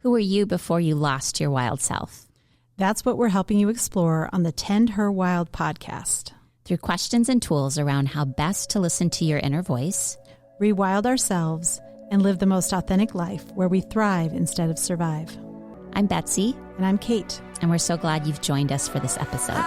Who were you before you lost your wild self? That's what we're helping you explore on the Tend Her Wild podcast. Through questions and tools around how best to listen to your inner voice, rewild ourselves, and live the most authentic life where we thrive instead of survive. I'm Betsy. And I'm Kate. And we're so glad you've joined us for this episode.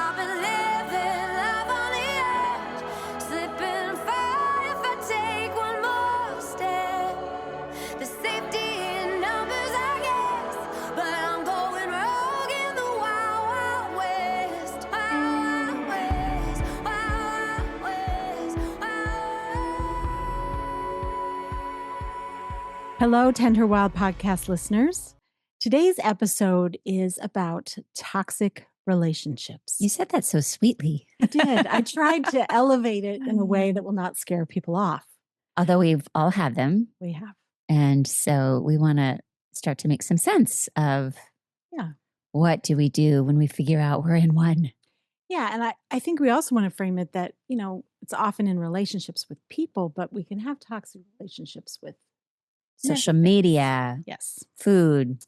Hello, Tend Her Wild podcast listeners. Today's episode is about toxic relationships. You said that so sweetly. I did. I tried to elevate it in a way that will not scare people off. Although we've all had them. We have. And so we want to start to make some sense of what do we do when we figure out we're in one. Yeah. And I think we also want to frame it that, it's often in relationships with people, but we can have toxic relationships with social media, yes, food.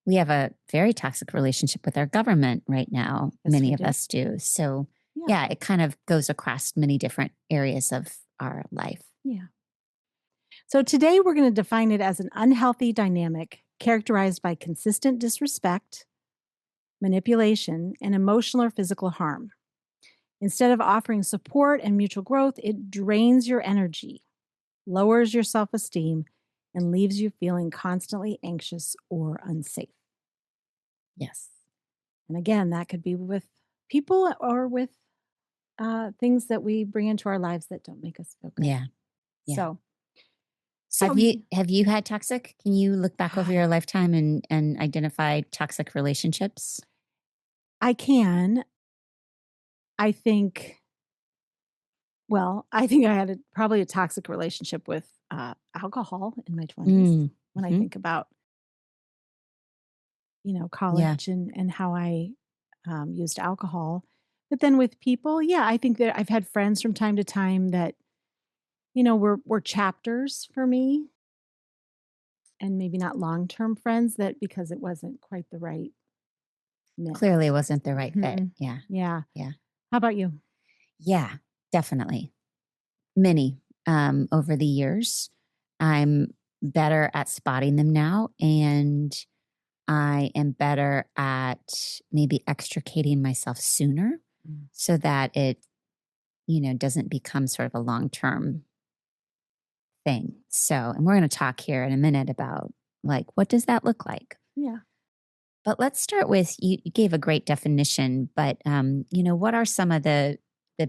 We have a very toxic relationship with our government right now. Yes, many of us do. So yeah, it kind of goes across many different areas of our life. Yeah. So today we're going to define it as an unhealthy dynamic characterized by consistent disrespect, manipulation, and emotional or physical harm. Instead of offering support and mutual growth, it drains your energy, lowers your self-esteem, and leaves you feeling constantly anxious or unsafe. Yes. And again, that could be with people or with things that we bring into our lives that don't make us feel good. Yeah. So have you had toxic? Can you look back over your lifetime and identify toxic relationships? I can. I think I had probably a toxic relationship with alcohol in my 20s when I think about, college and how I used alcohol. But then with people, I think that I've had friends from time to time that, were chapters for me and maybe not long-term friends because it wasn't quite the right mix. Clearly it wasn't the right fit. Yeah. Yeah. Yeah. How about you? Yeah, definitely. Many over the years. I'm better at spotting them now, and I am better at maybe extricating myself sooner so that it, doesn't become sort of a long-term thing. So, and we're going to talk here in a minute about what does that look like? Yeah. But let's start with, you gave a great definition, but, what are some of the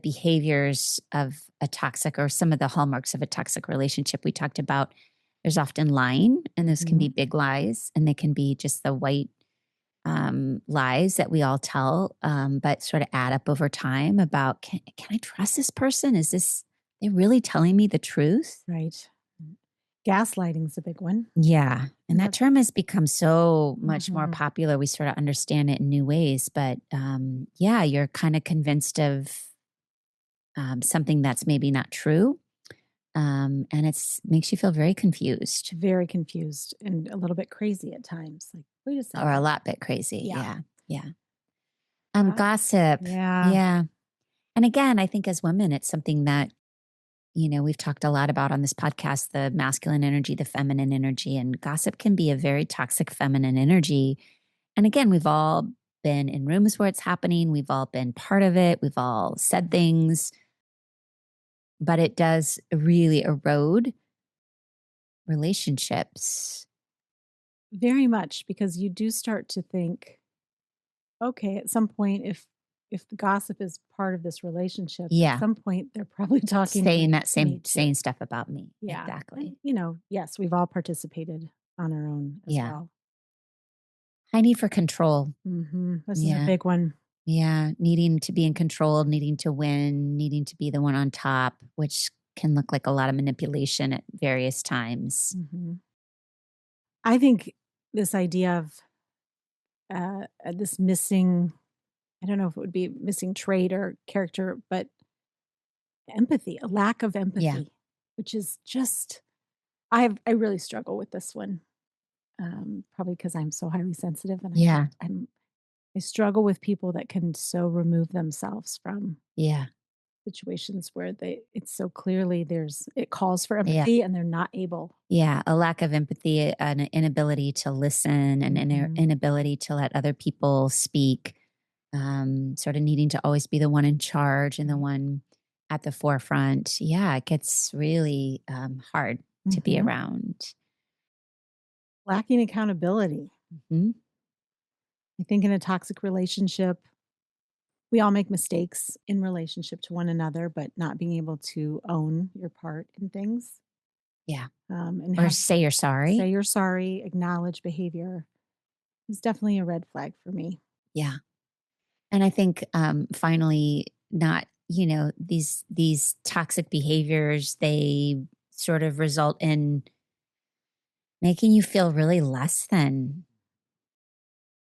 behaviors of a toxic or some of the hallmarks of a toxic relationship? We talked about there's often lying, and those can be big lies, and they can be just the white lies that we all tell, but sort of add up over time about, can I trust this person? They really telling me the truth? Right. Gaslighting is a big one. Yeah. And that term has become so much more popular. We sort of understand it in new ways, but you're kind of convinced of something that's maybe not true. And makes you feel very confused. Very confused and a little bit crazy at times. Wait a second. Or a lot bit crazy. Yeah. Gossip. Yeah. And again, I think as women, it's something that, we've talked a lot about on this podcast, the masculine energy, the feminine energy, and gossip can be a very toxic feminine energy. And again, we've all been in rooms where it's happening. We've all been part of it. We've all said things. But it does really erode relationships. Very much, because you do start to think, okay, at some point, if the gossip is part of this relationship, at some point they're probably saying stuff about me. Yeah, exactly. And, yes, we've all participated on our own as well. High need for control. This is a big one. Yeah, needing to be in control, needing to win, needing to be the one on top, which can look like a lot of manipulation at various times. I think this idea of this missing, I don't know if it would be missing trait or character, but empathy, a lack of empathy, which is just, I really struggle with this one. probably because I'm so highly sensitive, and Yeah. I struggle with people that can so remove themselves from Yeah. situations where it's so clearly it calls for Yeah. empathy and they're not able. Yeah. A lack of empathy, an inability to listen, an Mhm. inability to let other people speak, sort of needing to always be the one in charge and the Right. one at the forefront. Yeah, it gets really hard to be Mhm. around. Lacking accountability. Mhm. I think in a toxic relationship, we all make mistakes in relationship to one another, but not being able to own your part in things, Yeah. and Or have say you're say sorry. you're sorry, acknowledge behavior is definitely a red flag for me. Yeah. And I think finally, not, these toxic behaviors, they sort of result in making you feel really less than.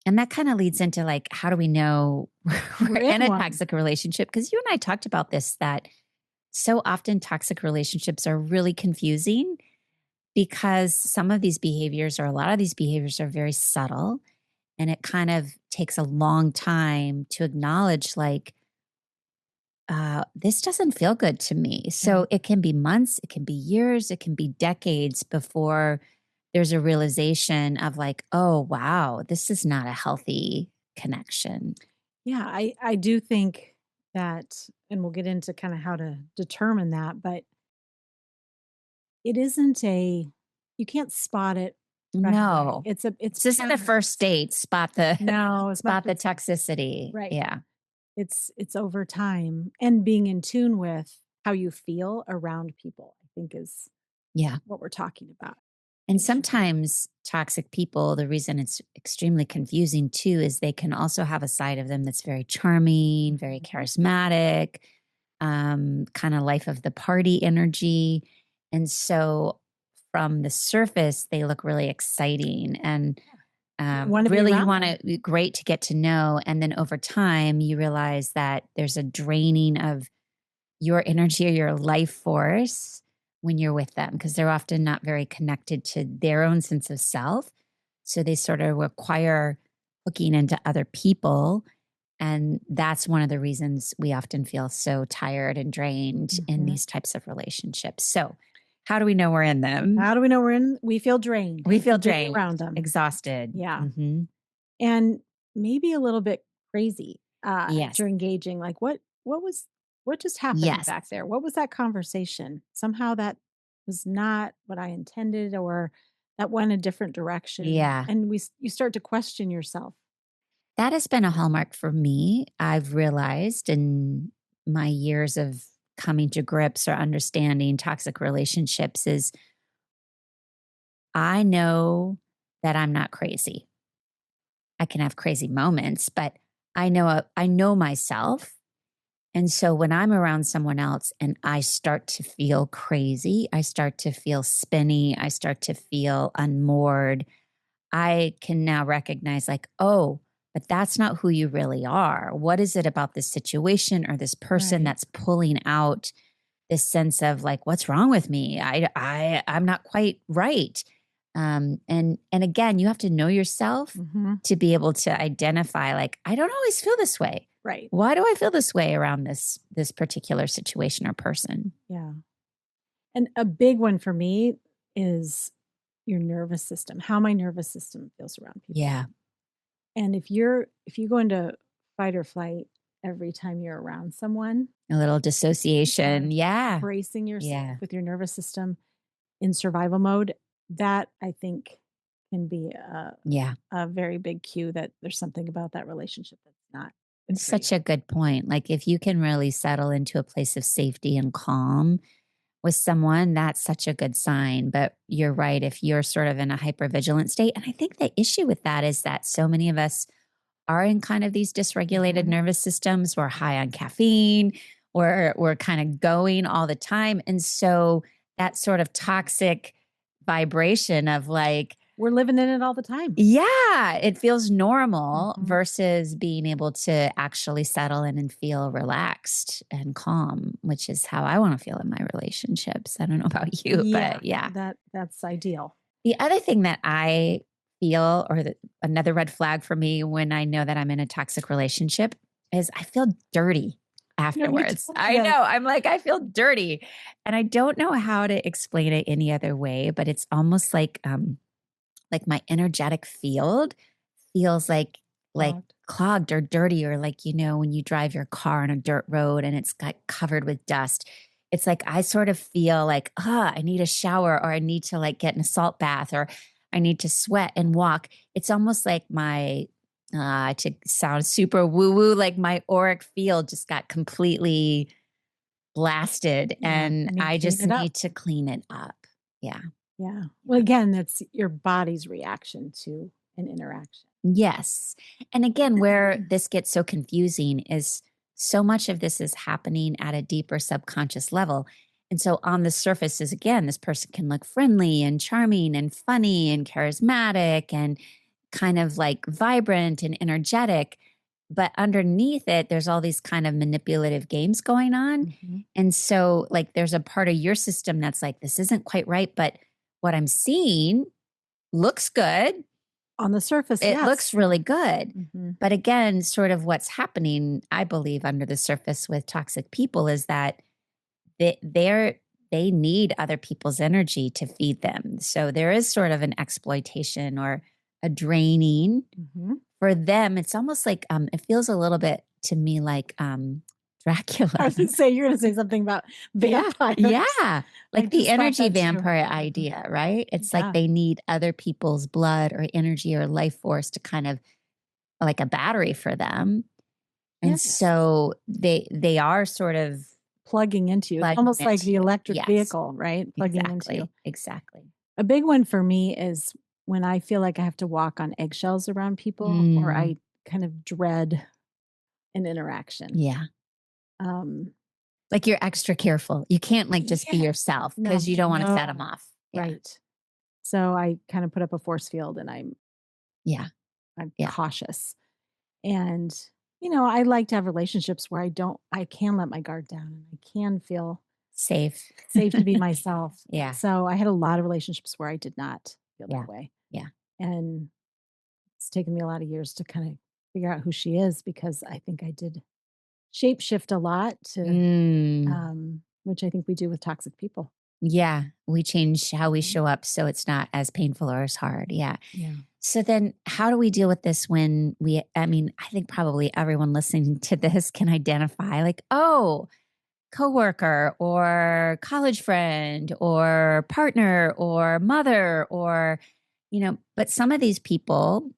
And that kind of leads into like, how do we know We're we're in in a one. toxic relationship? Because you and I talked about this, that so often toxic relationships are really confusing because some of these behaviors or a lot of these behaviors are very subtle. And it kind of takes a long time to acknowledge, like, this doesn't feel good to me. So Right. it can be months, it can be years, it can be decades before there's a realization of like, oh, wow, this is not a healthy connection. Yeah, I do think that, and we'll get into kind of how to determine that, but it isn't a you can't spot it right away. No, It's this isn't a first patterns. date. Spot the No, as much spot the as toxicity. right. Yeah. It's over time and being in tune with how you feel around people, I think is Yeah. what we're talking about. And Make sure. sometimes toxic people, the reason it's extremely confusing too is they can also have a side of them that's very charming, very Mhm. charismatic, kind of life of the party energy. And so from the surface, they look really exciting and You wanna be really you around want them. to great to get to know. And then over time, you realize that there's a draining of your energy or your life force when you're with them because they're often not very connected to their own sense of self. So they sort of require hooking into other people. And that's one of the reasons we often feel so tired and drained in Mhm. these types of relationships. So, how do we know we're in them? How do we know we feel drained We feel from being drained, around them? exhausted. Yeah. Hmm. And maybe a little bit crazy, as Yes. you're engaging, like, what just happened Yes. back there? What was that conversation? Somehow that was not what I intended, or that went a different direction, Yeah. and you start to question yourself. That has been a hallmark for me. I've realized in my years of coming to grips or understanding toxic relationships is I know that I'm not crazy. I can have crazy moments, but I know myself. And so when I'm around someone else and I start to feel crazy, I start to feel spinny, I start to feel unmoored, I can now recognize, like, oh, but that's not who you really are. What is it about this situation or this person Right. that's pulling out this sense of like, what's wrong with me? I'm not quite right. And again, you have to know yourself Mhm. to be able to identify, like, I don't always feel this way. Right. Why do I feel this way around this particular situation or person? Yeah. And a big one for me is your nervous system, how my nervous system feels around people. Yeah. And if you go into fight or flight every time you're around someone, A little dissociation. yes, Yeah. bracing yourself Yeah. with your nervous system in survival mode, that I think can be Yeah. a very big cue that there's something about that relationship that's not good It's for you. such a good point. Like, if you can really settle into a place of safety and calm with someone, that's such a good sign. But you're right. If you're sort of in a hypervigilant state, and I think the issue with that is that so many of us are in kind of these dysregulated Mhm. nervous systems. We're high on caffeine, we're kind of going all the time. And so that sort of toxic vibration of like, We're living in it all the time. yeah, it feels normal Mhm. versus being able to actually settle in and feel relaxed and calm, which is how I want to feel in my relationships. I don't know about you, Yeah, but yeah. that's ideal. The other thing that I feel, or another red flag for me when I know that I'm in a toxic relationship, is I feel dirty No, you afterwards. told me I this. know. I'm like, I feel dirty. And I don't know how to explain it any other way, but it's almost like my energetic field feels like Clogged. clogged or dirty, or like, when you drive your car on a dirt road and it's got covered with dust. It's like I sort of feel like, I need a shower, or I need to like get in a salt bath, or I need to sweat and walk. It's almost like my to sound super woo-woo, like my auric field just got completely blasted, Yeah, and you need to I clean just it up. need to clean it up. Yeah. Yeah. Well, again, that's your body's reaction to an interaction. Yes. And again, where this gets so confusing is so much of this is happening at a deeper subconscious level. And so on the surface is, again, this person can look friendly and charming and funny and charismatic and kind of like vibrant and energetic. But underneath it, there's all these kind of manipulative games going on. Mhm. And so, like, there's a part of your system that's like, this isn't quite right, but what I'm seeing looks good. On the surface, It looks yes. really good. Mhm. But again, sort of what's happening, I believe, under the surface with toxic people is that they need other people's energy to feed them. So there is sort of an exploitation or a draining Mhm. for them. It's almost like it feels a little bit to me like I Dracula. was gonna say, you're gonna say something about Yeah. vampires. Yeah. I Like the just thought energy that too. vampire idea, right? It's like Yeah. they need other people's blood or energy or life force to kind of like a battery for them. And Yes. so they are sort of Plugging into you. It's plugging almost like into the you. electric Yes, vehicle, right? Plugging into you. exactly. Exactly. A big one for me is when I feel like I have to walk on eggshells around people or Mm, I kind of dread an interaction. yeah. Um, Like you're extra careful. You can't like just be yeah. yourself No, because you don't want to set them no. off. Yeah. Right. So I kind of put up a force field and Yeah. I'm Yeah. cautious. And I like to have relationships where I can let my guard down and I can feel Safe. safe to be myself. And Yeah. so I had a lot of relationships where I did not feel Yeah. that way. Yeah. And it's taken me a lot of years to kind of figure out who she is because I think I did shapeshift a lot to Mm. which I think we do with toxic people. Yeah. We change how we Mhm. show up so it's not as painful or as hard. Yeah. Yeah. So then how do we deal with this when I mean, I think probably everyone listening to this can identify like, oh, coworker or college friend or partner or mother or but some of these people,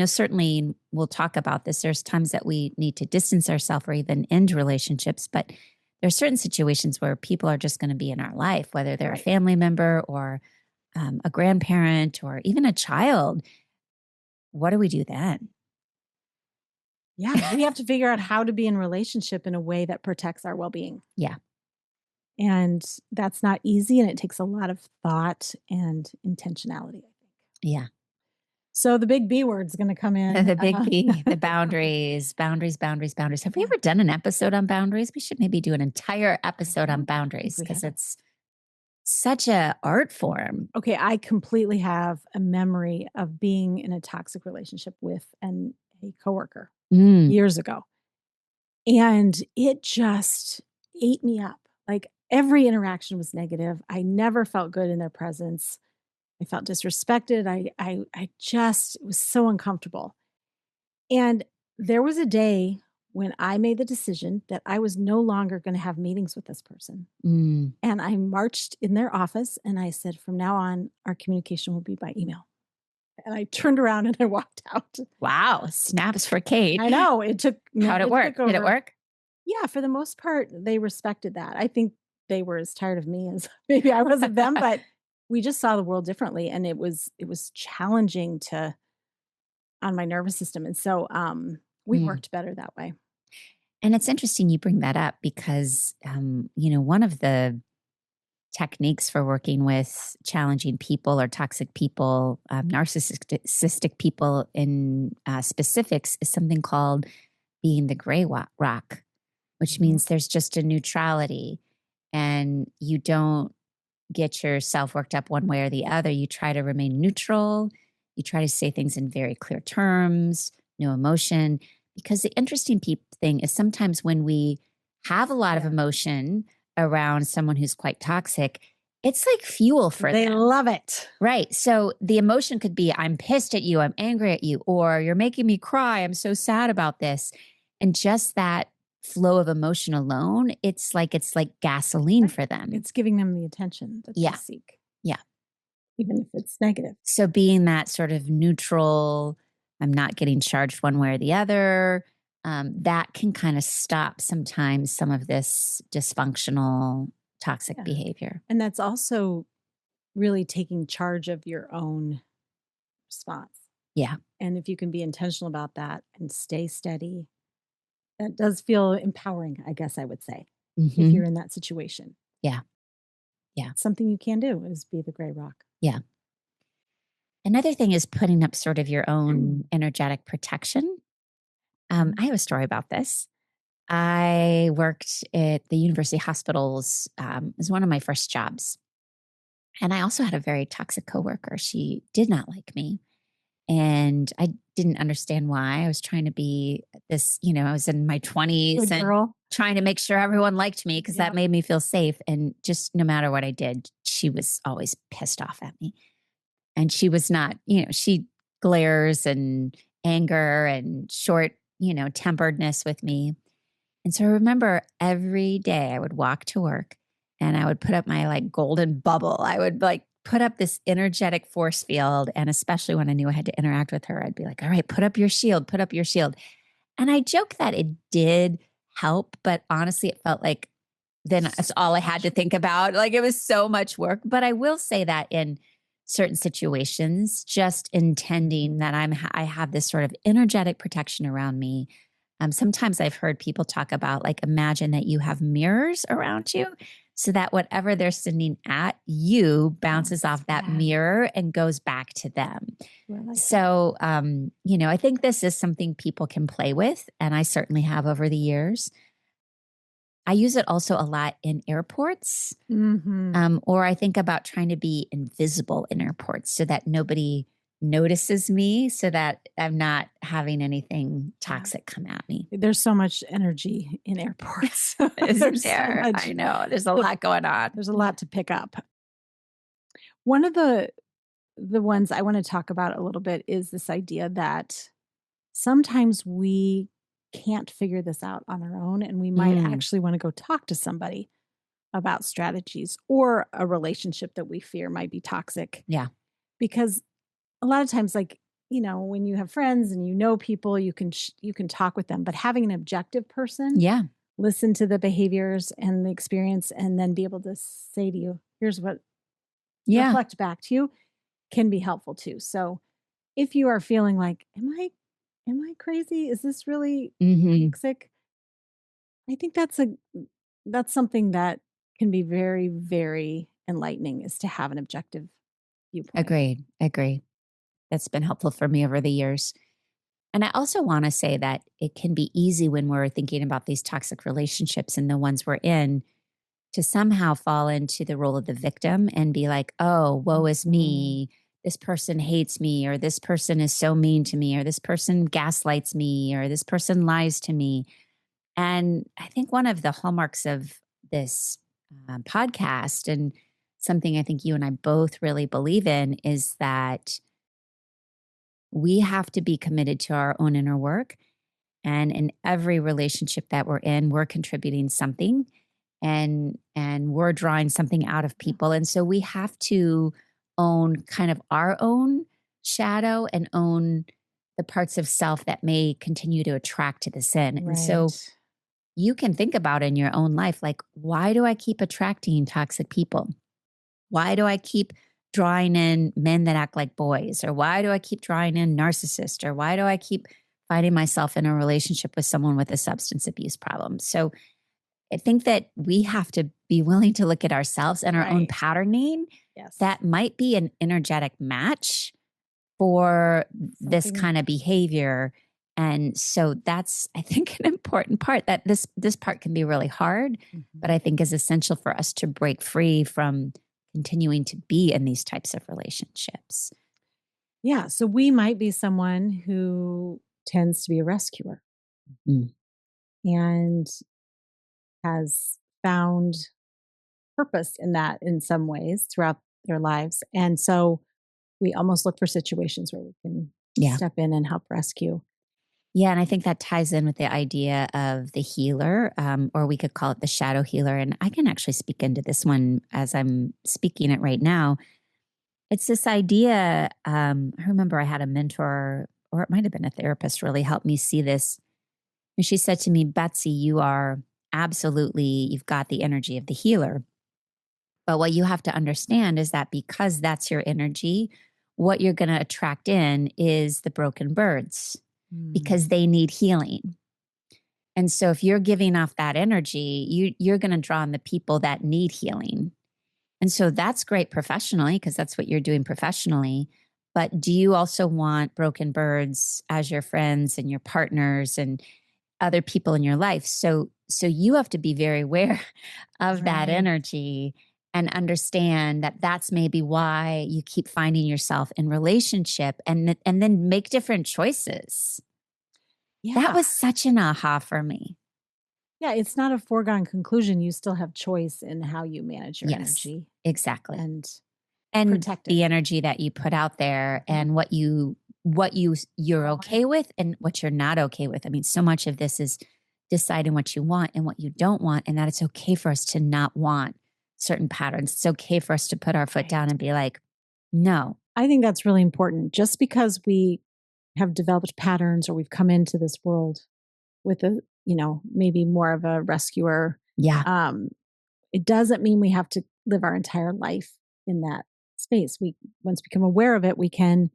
certainly we'll talk about this. There's times that we need to distance ourselves or even end relationships, but there's certain situations where people are just going to be in our life, whether they're a Right. family member or a grandparent or even a child. What do we do then? Yeah. We have to figure out how to be in relationship in a way that protects our well-being. Yeah. And that's not easy and it takes a lot of thought and intentionality, I think. Yeah. So the big B word's going to come in. The big B, the boundaries, boundaries, boundaries, boundaries. Have we Yeah. ever done an episode on boundaries? We should maybe do an entire I episode on don't think boundaries we because have. it's such a art form. Okay, I completely have a memory of being in a toxic relationship with a coworker Mm, years ago. And it just ate me up. Like every interaction was negative. I never felt good in their presence. I felt disrespected. I just was so uncomfortable. And there was a day when I made the decision that I was no longer going to have meetings with this person. mm. And I marched in their office and I said, from now on, our communication will be by email. And I turned around and I walked out. Wow. Snaps for Kate. I know it took, How'd it it work? took Did it over. work? Yeah, for the most part, they respected that. I think they were as tired of me as maybe I was of them, but we just saw the world differently. And it was challenging on my nervous system. And so we Mm. worked better that way. And it's interesting you bring that up because, one of the techniques for working with challenging people or toxic people, narcissistic people in specifics is something called being the rock, which Mhm. means there's just a neutrality and you don't get yourself worked up one way or the other. You try to remain neutral. You try to say things in very clear terms, no emotion. Because the interesting thing is sometimes when we have a lot of emotion around someone who's quite toxic, it's like fuel for They them. love it. Right. So the emotion could be, I'm pissed at you, I'm angry at you, or you're making me cry, I'm so sad about this. And just that flow of emotion alone, it's like gasoline for them. It's giving them the attention that they seek. Yeah. Even if it's negative. So being that sort of neutral, I'm not getting charged one way or the other, that can kind of stop sometimes some of this dysfunctional, toxic behavior. And that's also really taking charge of your own response. Yeah. And if you can be intentional about that and stay steady, that does feel empowering, I guess I would say, if you're in that situation. Yeah. Yeah. Something you can do is be the gray rock. Yeah. Another thing is putting up sort of your own energetic protection. I have a story about this. I worked at the university hospitals. It was one of my first jobs. And I also had a very toxic coworker. She did not like me. And I didn't understand why. I was trying to be this, I was in my 20s and trying to make sure everyone liked me because that made me feel safe. And just no matter what I did, she was always pissed off at me. And she was not, she glares and anger and short, temperedness with me. And so I remember every day I would walk to work and I would put up my like golden bubble. I would like put up this energetic force field. And especially when I knew I had to interact with her, I'd be like, all right, put up your shield, put up your shield. And I joke that it did help, but honestly, it felt like then that's all I had to think about. Like it was so much work. But I will say that in certain situations, just intending that I have this sort of energetic protection around me. Sometimes I've heard people talk about like, imagine that you have mirrors around you so that whatever they're sending at you bounces off that mirror and goes back to them. So, I think this is something people can play with. And I certainly have over the years. I use it also a lot in airports, or I think about trying to be invisible in airports so that nobody notices me, so that I'm not having anything toxic come at me. There's so much energy in airports. Isn't there? So I know. There's a lot going on. There's a lot to pick up. One of the ones I want to talk about a little bit is this idea that sometimes we can't figure this out on our own, and we might actually want to go talk to somebody about strategies or a relationship that we fear might be toxic. Yeah. Because a lot of times, like, when you have friends and people, you can talk with them, but having an objective person, listen to the behaviors and the experience, and then be able to say to you, here's what reflect back to you, can be helpful too. So if you are feeling like, am I crazy? Is this really toxic? I think that's something that can be very, very enlightening, is to have an objective viewpoint. Agreed. That's been helpful for me over the years. And I also want to say that it can be easy when we're thinking about these toxic relationships and the ones we're in to somehow fall into the role of the victim and be like, oh, woe is me. This person hates me, or this person is so mean to me, or this person gaslights me, or this person lies to me. And I think one of the hallmarks of this podcast, and something I think you and I both really believe in, is that we have to be committed to our own inner work. And in every relationship that we're in, we're contributing something, and we're drawing something out of people. And so we have to own kind of our own shadow and own the parts of self that may continue to attract to the sin. Right. And so you can think about in your own life, like, why do I keep attracting toxic people? Why do I keep drawing in men that act like boys? Or why do I keep drawing in narcissists? Or why do I keep finding myself in a relationship with someone with a substance abuse problem? So I think that we have to be willing to look at ourselves and our own patterning that might be an energetic match for this kind of behavior. And so that's, I think, an important part, that this part can be really hard, but I think is essential for us to break free from continuing to be in these types of relationships. Yeah. So we might be someone who tends to be a rescuer Mm. and has found purpose in that in some ways throughout their lives. And so we almost look for situations where we can Yeah. step in and help rescue. Yeah. And I think that ties in with the idea of the healer, or we could call it the shadow healer. And I can actually speak into this one as I'm speaking it right now. It's this idea. I remember I had a mentor, or it might have been a therapist, really helped me see this. And she said to me, Betsy, you are absolutely, you've got the energy of the healer. But what you have to understand is that because that's your energy, what you're going to attract in is the broken birds because they need healing. And so if you're giving off that energy, you're going to draw in the people that need healing. And so that's great professionally because that's what you're doing professionally. But do you also want broken birds as your friends and your partners and other people in your life? So you have to be very aware of that Right. energy and understand that that's maybe why you keep finding yourself in relationship and then make different choices. That Yeah. was such an aha for me. Yeah. It's not a foregone conclusion. You still have choice in how you manage your Yes, energy exactly. and And protect it. the energy that you put out there Mhm. and you're okay with and what you're not okay with. I mean, so much of this is deciding what you want and what you don't want, and that it's okay for us to not want certain patterns. It's okay for us to put our foot down Right. and be like, no. I think that's really important. Just because we have developed patterns or we've come into this world with maybe more of a rescuer, Yeah. um, it doesn't mean we have to live our entire life in that space. We once become aware of it, we can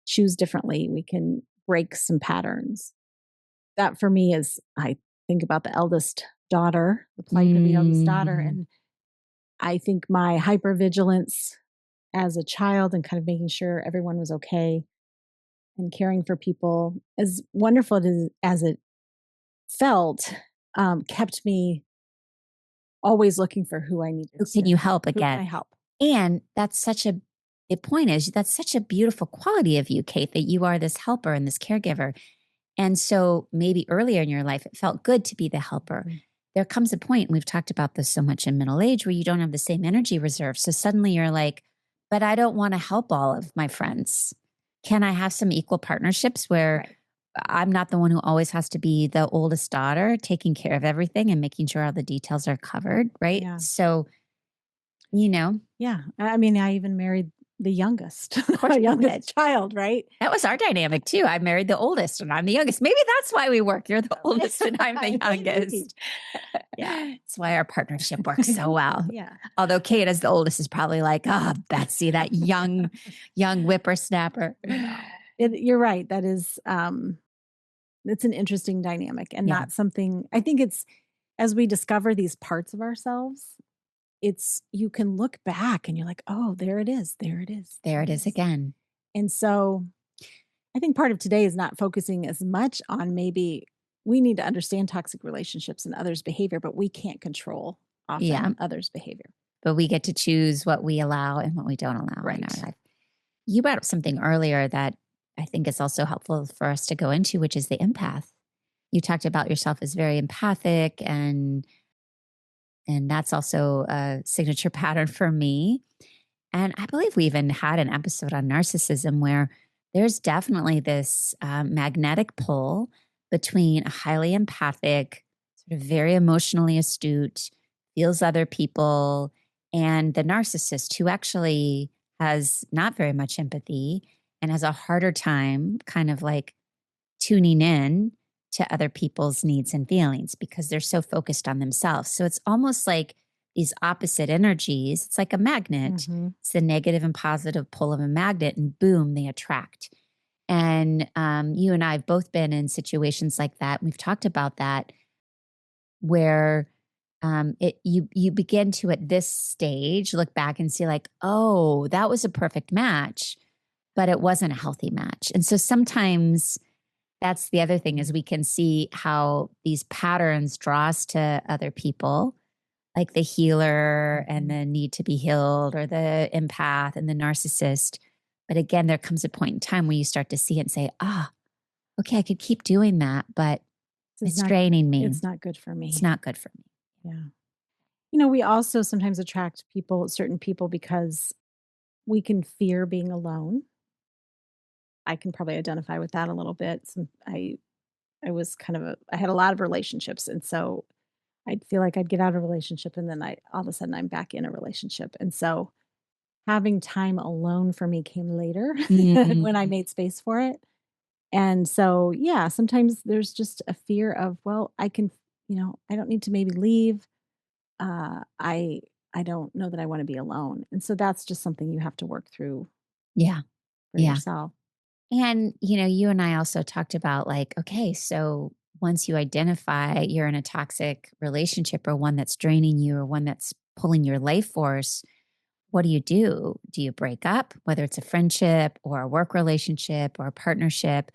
choose differently. We can break some patterns. That for me is I think about the eldest daughter, the plight of the eldest daughter, Mm. and I think my hypervigilance as a child and kind of making sure everyone was okay and caring for people, as wonderful as it felt, kept me always looking for who I needed Who can to you help who can again? I help? And the point is that's such a beautiful quality of you, Kate, that you are this helper and this caregiver. And so maybe earlier in your life, it felt good to be the helper. Mhm. There comes a point, and we've talked about this so much in middle age, where you don't have the same energy reserve. So suddenly you're like, but I don't want to help all of my friends. Can I have some equal partnerships where Right. I'm not the one who always has to be the oldest daughter, taking care of everything and making sure all the details are covered? Right. Yeah. So, you know, Yeah. I mean, I even married the youngest, of course my you did. youngest child, right? That was our dynamic too. I married the oldest and I'm the youngest. Maybe that's why we work. You're the oldest and I'm the Maybe. youngest. Yeah. That's why our partnership works so well. Yeah. Although Kate, as the oldest, is probably like, oh, Betsy, that young whippersnapper. No. You're right. That is it's an interesting dynamic and Yeah, not something I think it's as we discover these parts of ourselves, it's you can look back and you're like, "Oh, there it is. There it is. there There it it is is." again. And so I think part of today is not focusing as much on maybe we need to understand toxic relationships and others' behavior, but we can't control Yeah, often others' behavior. but we get to choose what we allow and what we don't allow in our Right. life. You brought up something earlier that I think is also helpful for us to go into, which is the empath. You talked about yourself as very empathic and that's also a signature pattern for me. And I believe we even had an episode on narcissism where there's definitely this magnetic pull between a highly empathic, sort of very emotionally astute, feels other people, and the narcissist who actually has not very much empathy and has a harder time kind of like tuning in to other people's needs and feelings because they're so focused on themselves. So it's almost like these opposite energies. It's like a magnet. Mhm. It's the negative and positive pull of a magnet, and boom, they attract. And you and I have both been in situations like that. We've talked about that where you begin to at this stage look back and see like, oh, that was a perfect match, but it wasn't a healthy match. And so sometimes that's the other thing is we can see how these patterns draw us to other people like the healer and the need to be healed, or the empath and the narcissist. But again, there comes a point in time where you start to see it and say, okay, I could keep doing that, but This is it's not draining me. it's not good for It's me. not good for me. Yeah. We also sometimes attract certain people because we can fear being alone. I can probably identify with that a little bit. I was kind of I had a lot of relationships, and so I'd feel like I'd get out of a relationship and then I all of a sudden I'm back in a relationship. And so having time alone for me came later when I Mm, made space for it. And so, yeah, sometimes there's just a fear of, well, I don't need to maybe leave. I don't know that I want to be alone. And so that's just something you have to work through yeah. for Yeah. yourself. And, you and I also talked about like, okay, so once you identify you're in a toxic relationship, or one that's draining you, or one that's pulling your life force, what do you do? Do you break up, whether it's a friendship or a work relationship or a partnership,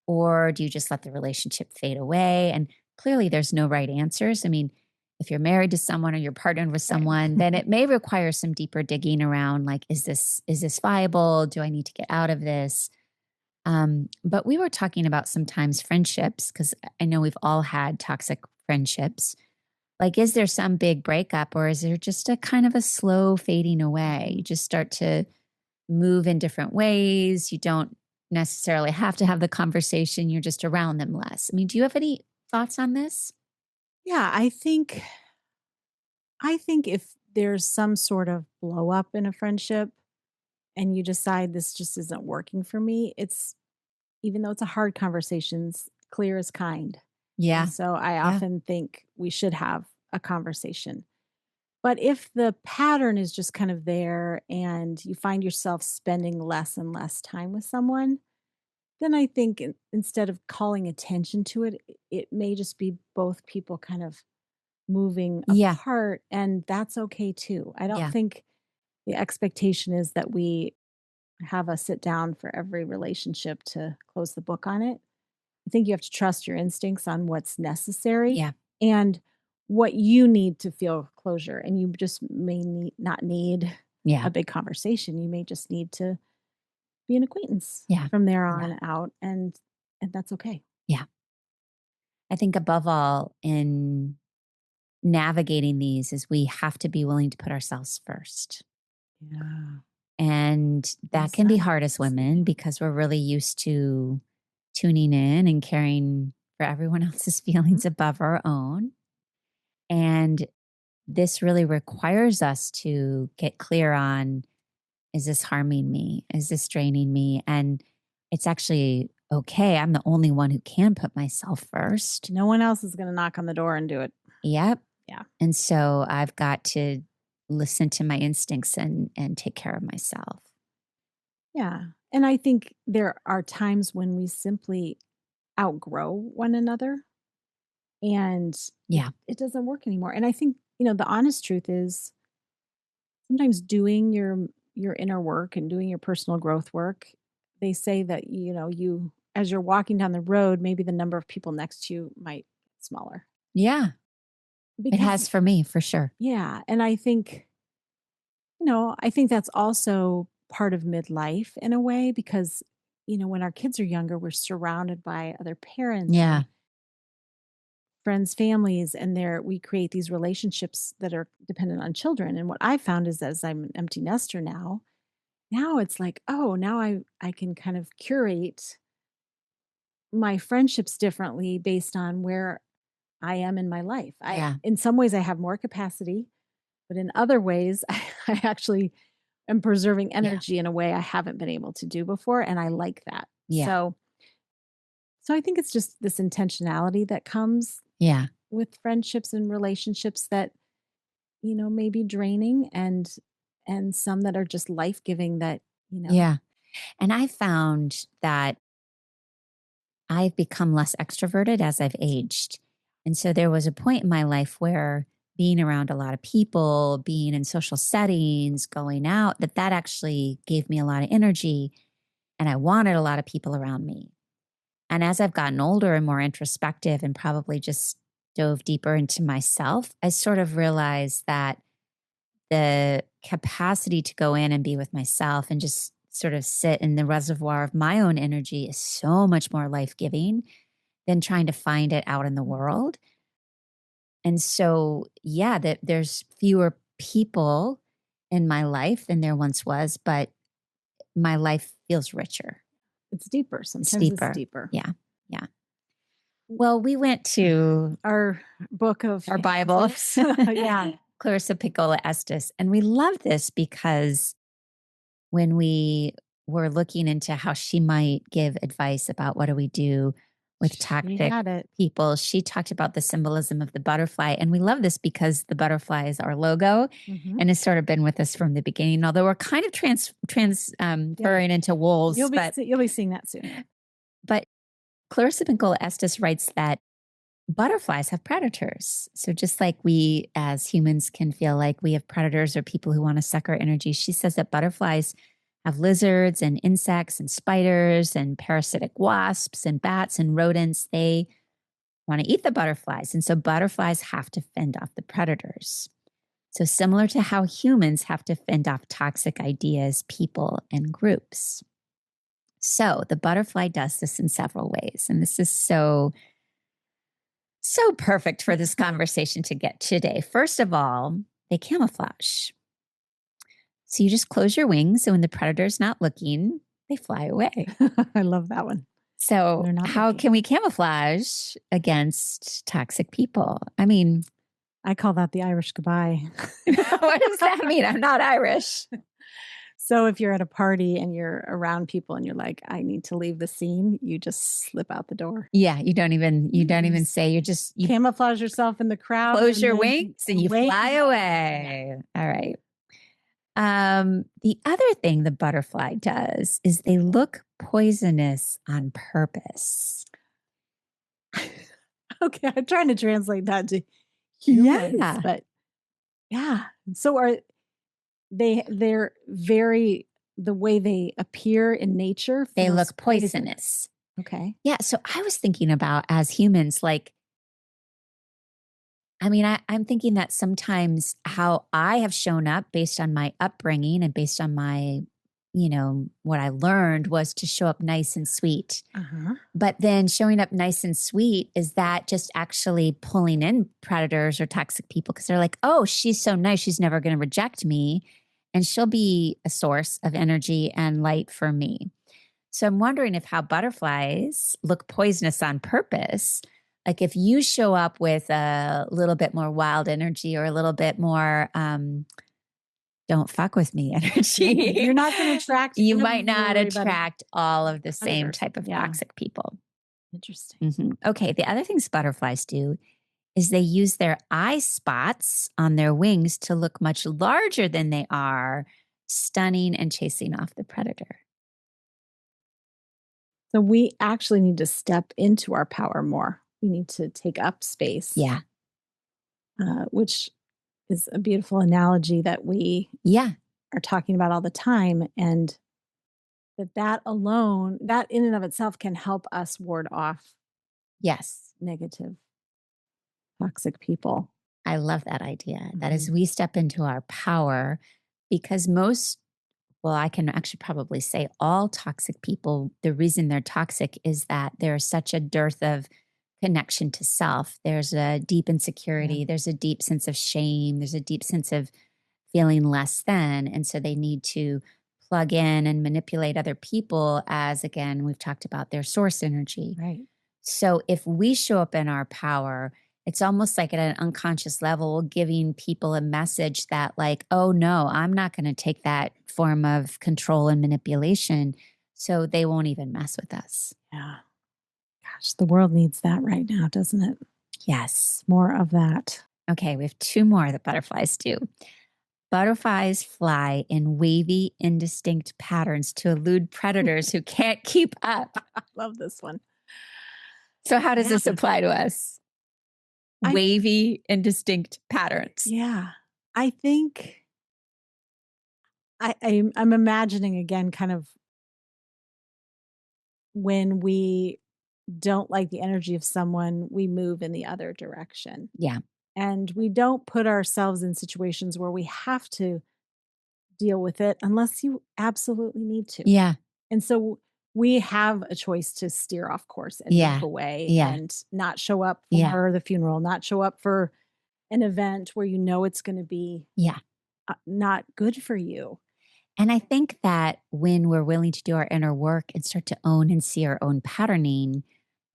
or do you just let the relationship fade away? And clearly there's no right answers. I mean, if you're married to someone or you're partnered with Right. someone, then it may require some deeper digging around like, is this viable? Do I need to get out of this? But we were talking about sometimes friendships, because I know we've all had toxic friendships. Like, is there some big breakup, or is there just a kind of a slow fading away? You Mhm. just start to move in different ways. You don't necessarily have to have the conversation. You're just around them less. I mean, do you have any thoughts on this? Yeah, I think if there's some sort of blow up in a friendship and you decide this just isn't working for me, it's even though it's a hard conversations, clear is kind. And Yeah. so I Yeah. often think we should have a conversation. But if the pattern is just kind of there and you find yourself spending less and less time with someone, then I think instead of calling attention to it, it may just be both people kind of moving Yeah. apart. And that's okay too. I don't Yeah. think the expectation is that we have a sit down for every relationship to close the book on it. I think you have to trust your instincts on what's necessary Yeah. and what you need to feel closure. And you just not need Yeah. a big conversation. You may just need to be an acquaintance Yeah. from there Yeah. on out, and that's okay. Yeah. I think above all, in navigating these, is we have to be willing to put ourselves first. Yeah. And Well that can be said. hard as women, because we're really used to tuning in and caring for everyone else's Mhm. feelings above our own. And this really requires us to get clear on, is this harming me? Is this draining me? And it's actually okay. I'm the only one who can put myself first. No one else is going to knock on the door and do it. Yep. Yeah. And so I've got to listen to my instincts and take care of myself. Yeah. And I think there are times when we simply outgrow one another and it, Yeah. it doesn't work anymore. And I think, the honest truth is sometimes doing your inner work and doing your personal growth work, they say that, you as you're walking down the road, maybe the number of people next to you might get smaller. Yeah. It Because has for me, for sure. yeah, and I think that's also part of midlife in a way because when our kids are younger, we're surrounded by other parents Yeah. and friends, families, and we create these relationships that are dependent on children. And what I found is as I'm an empty nester now it's like, oh, now I can kind of curate my friendships differently based on where I am in my life. I Yeah. In some ways I have more capacity, but in other ways I actually am preserving Yeah. energy in a way I haven't been able to do before and I like that. Yeah. So I think it's just this intentionality that comes Yeah. with friendships and relationships that may be draining and some that are just life-giving that. Yeah. And I found that I've become less extroverted as I've aged. And so there was a point in my life where being around a lot of people, being in social settings, going out, that actually gave me a lot of energy, and I wanted a lot of people around me. And as I've gotten older and more introspective and probably just dove deeper into myself, I sort of realized that the capacity to go in and be with myself and just sort of sit in the reservoir of my own energy is so much more life-giving than trying to find it out in the world. And so, yeah, there's fewer people in my life than there once was, but my life feels richer. It's deeper. It's Sometimes it's deeper. deeper. Yeah. Yeah. Well, we went to Our book of our Bibles. yeah. Clarissa Pinkola Estes. And we love this because when we were looking into how she might give advice about what do we do with She toxic had it. people, she talked about the symbolism of the butterfly. And we love this because the butterfly is our logo and has sort of been with us from the beginning, although we're kind of transferring into wolves. You'll be seeing that soon. But Clarissa Pinkola Estes writes that butterflies have predators. So just like we as humans can feel like we have predators or people who want to suck our energy, she says that butterflies have lizards and insects and spiders and parasitic wasps and bats and rodents. They want to eat the butterflies. And so butterflies have to fend off the predators. So similar to how humans have to fend off toxic ideas, people, and groups. So the butterfly does this in several ways. And this is so perfect for this conversation to get today. First of all, they camouflage. So you just close your wings. So when the predator's not looking, they fly away. I love that one. So how can we camouflage against toxic people? I mean, I call that the Irish goodbye. what does that mean? I'm not Irish. So if you're at a party and you're around people and you're like, I need to leave the scene, you just slip out the door. Yeah, you don't even say, you camouflage yourself in the crowd. Close your wings and you fly away. Yeah. All right. The other thing the butterfly does is they look poisonous on purpose. Okay, I'm trying to translate that to humans, but yeah. So they're very, the way they appear in nature, they look poisonous. Okay. Yeah. So I was thinking about as humans, like, I mean, I'm thinking that sometimes how I have shown up based on my upbringing and based on my, what I learned was to show up nice and sweet. But then showing up nice and sweet, is that just actually pulling in predators or toxic people? Because they're like, oh, she's so nice. She's never going to reject me. And she'll be a source of energy and light for me. So I'm wondering if how butterflies look poisonous on purpose. Like if you show up with a little bit more wild energy or a little bit more don't fuck with me energy, you're not going to attract. You might not attract all of the same type of toxic people. Interesting. Okay. The other things butterflies do is they use their eye spots on their wings to look much larger than they are, stunning and chasing off the predator. So we actually need to step into our power more. We need to take up space. Yeah. Which is a beautiful analogy that we are talking about all the time. And that alone, that in and of itself can help us ward off negative, toxic people. I love that idea. That is, we step into our power because I can actually probably say all toxic people, the reason they're toxic is that there's such a dearth of connection to self. There's a deep insecurity. There's a deep sense of shame. There's a deep sense of feeling less than. And so they need to plug in and manipulate other people as, again, we've talked about their source energy. Right. So if we show up in our power, it's almost like at an unconscious level, giving people a message that like, oh no, I'm not going to take that form of control and manipulation. So they won't even mess with us. Yeah. Gosh, the world needs that right now, doesn't it? Yes. More of that. Okay. We have two more that butterflies do. Butterflies fly in wavy, indistinct patterns to elude predators who can't keep up. I love this one. So how does this apply to us? Wavy, indistinct patterns. Yeah. I think I'm imagining again kind of when we don't like the energy of someone, we move in the other direction. Yeah. And we don't put ourselves in situations where we have to deal with it unless you absolutely need to. Yeah. And so we have a choice to steer off course and move Yeah. away Yeah. and not show up Yeah. for the funeral, not show up for an event where you know it's going to be Yeah. not good for you. And I think that when we're willing to do our inner work and start to own and see our own patterning,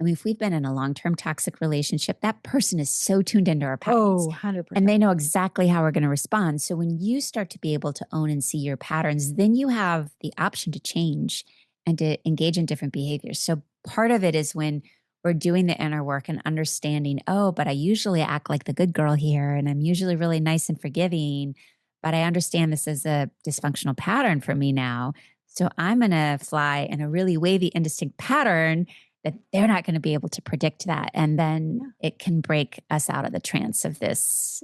I mean, if we've been in a long-term toxic relationship, that person is so tuned into our patterns. Oh, 100%. And they know exactly how we're going to respond. So when you start to be able to own and see your patterns, then you have the option to change and to engage in different behaviors. So part of it is when we're doing the inner work and understanding, oh, but I usually act like the good girl here, and I'm usually really nice and forgiving, but I understand this is a dysfunctional pattern for me now. So I'm going to fly in a really wavy, indistinct pattern that they're not going to be able to predict that. And then it can break us out of the trance of this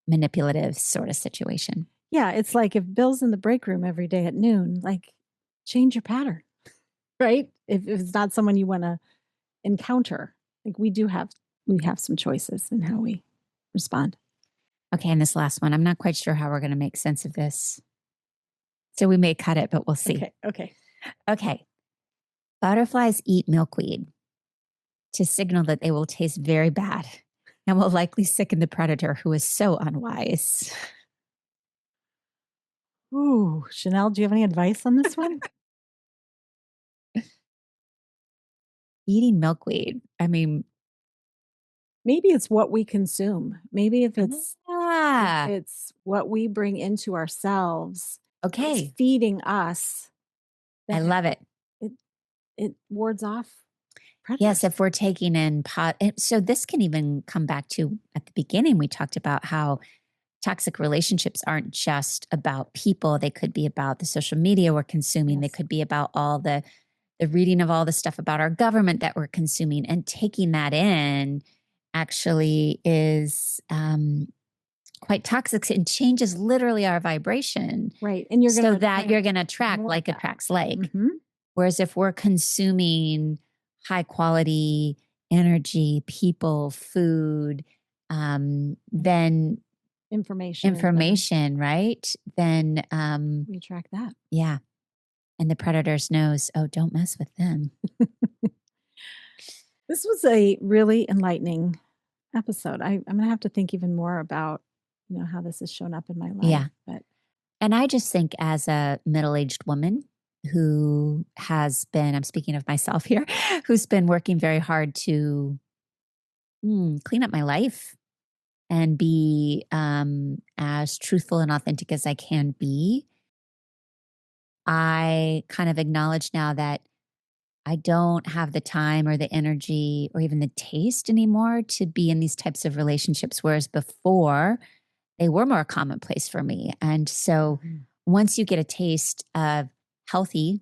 manipulative sort of situation. Yeah, it's like if Bill's in the break room every day at noon, like change your pattern, right? If it's not someone you want to encounter, like we have some choices in how we respond. Okay, and this last one, I'm not quite sure how we're going to make sense of this. So we may cut it, but we'll see. Okay. Butterflies eat milkweed to signal that they will taste very bad and will likely sicken the predator who is so unwise. Ooh, Chanel, do you have any advice on this one? Eating milkweed. I mean, maybe it's what we consume. Maybe if it's ah, what we bring into ourselves, okay. it's feeding us. I love it. It wards off predators. Yes, if we're taking in so this can even come back to at the beginning, we talked about how toxic relationships aren't just about people. They could be about the social media we're consuming. They could be about all the reading of all the stuff about our government that we're consuming, and taking that in actually is quite toxic and changes literally our vibration. Right. And you're going to attract like attracts like. Mm-hmm. Whereas if we're consuming high quality energy, people, food, then information, right? Then we attract that. Yeah. And the predators knows, oh, don't mess with them. This was a really enlightening episode. I'm going to have to think even more about, how this has shown up in my life. Yeah. And I just think as a middle-aged woman who has been, I'm speaking of myself here, who's been working very hard to clean up my life and be as truthful and authentic as I can be, I kind of acknowledge now that I don't have the time or the energy or even the taste anymore to be in these types of relationships, whereas before they were more commonplace for me. And so once you get a taste of healthy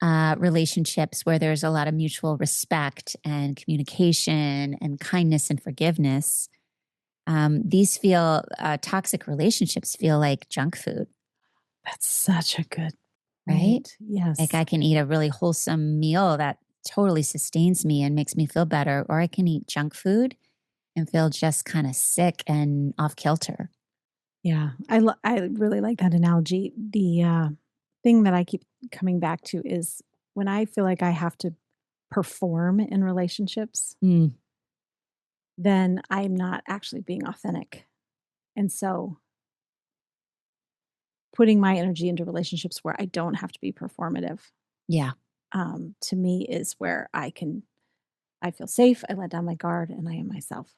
relationships where there's a lot of mutual respect and communication and kindness and forgiveness, these toxic relationships feel like junk food. That's such a good right? Yes. Like I can eat a really wholesome meal that totally sustains me and makes me feel better, or I can eat junk food and feel just kind of sick and off kilter. Yeah, I really like that analogy. The thing that I keep coming back to is when I feel like I have to perform in relationships, then I'm not actually being authentic. And so putting my energy into relationships where I don't have to be performative. Yeah. To me is where I feel safe, I let down my guard, and I am myself.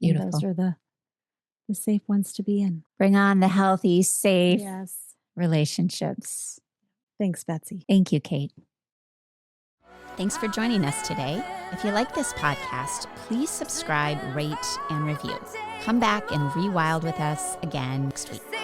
Yeah. Beautiful. And those are the safe ones to be in. Bring on the healthy, safe relationships. Thanks, Betsy. Thank you, Kate. Thanks for joining us today. If you like this podcast, please subscribe, rate, and review. Come back and rewild with us again next week.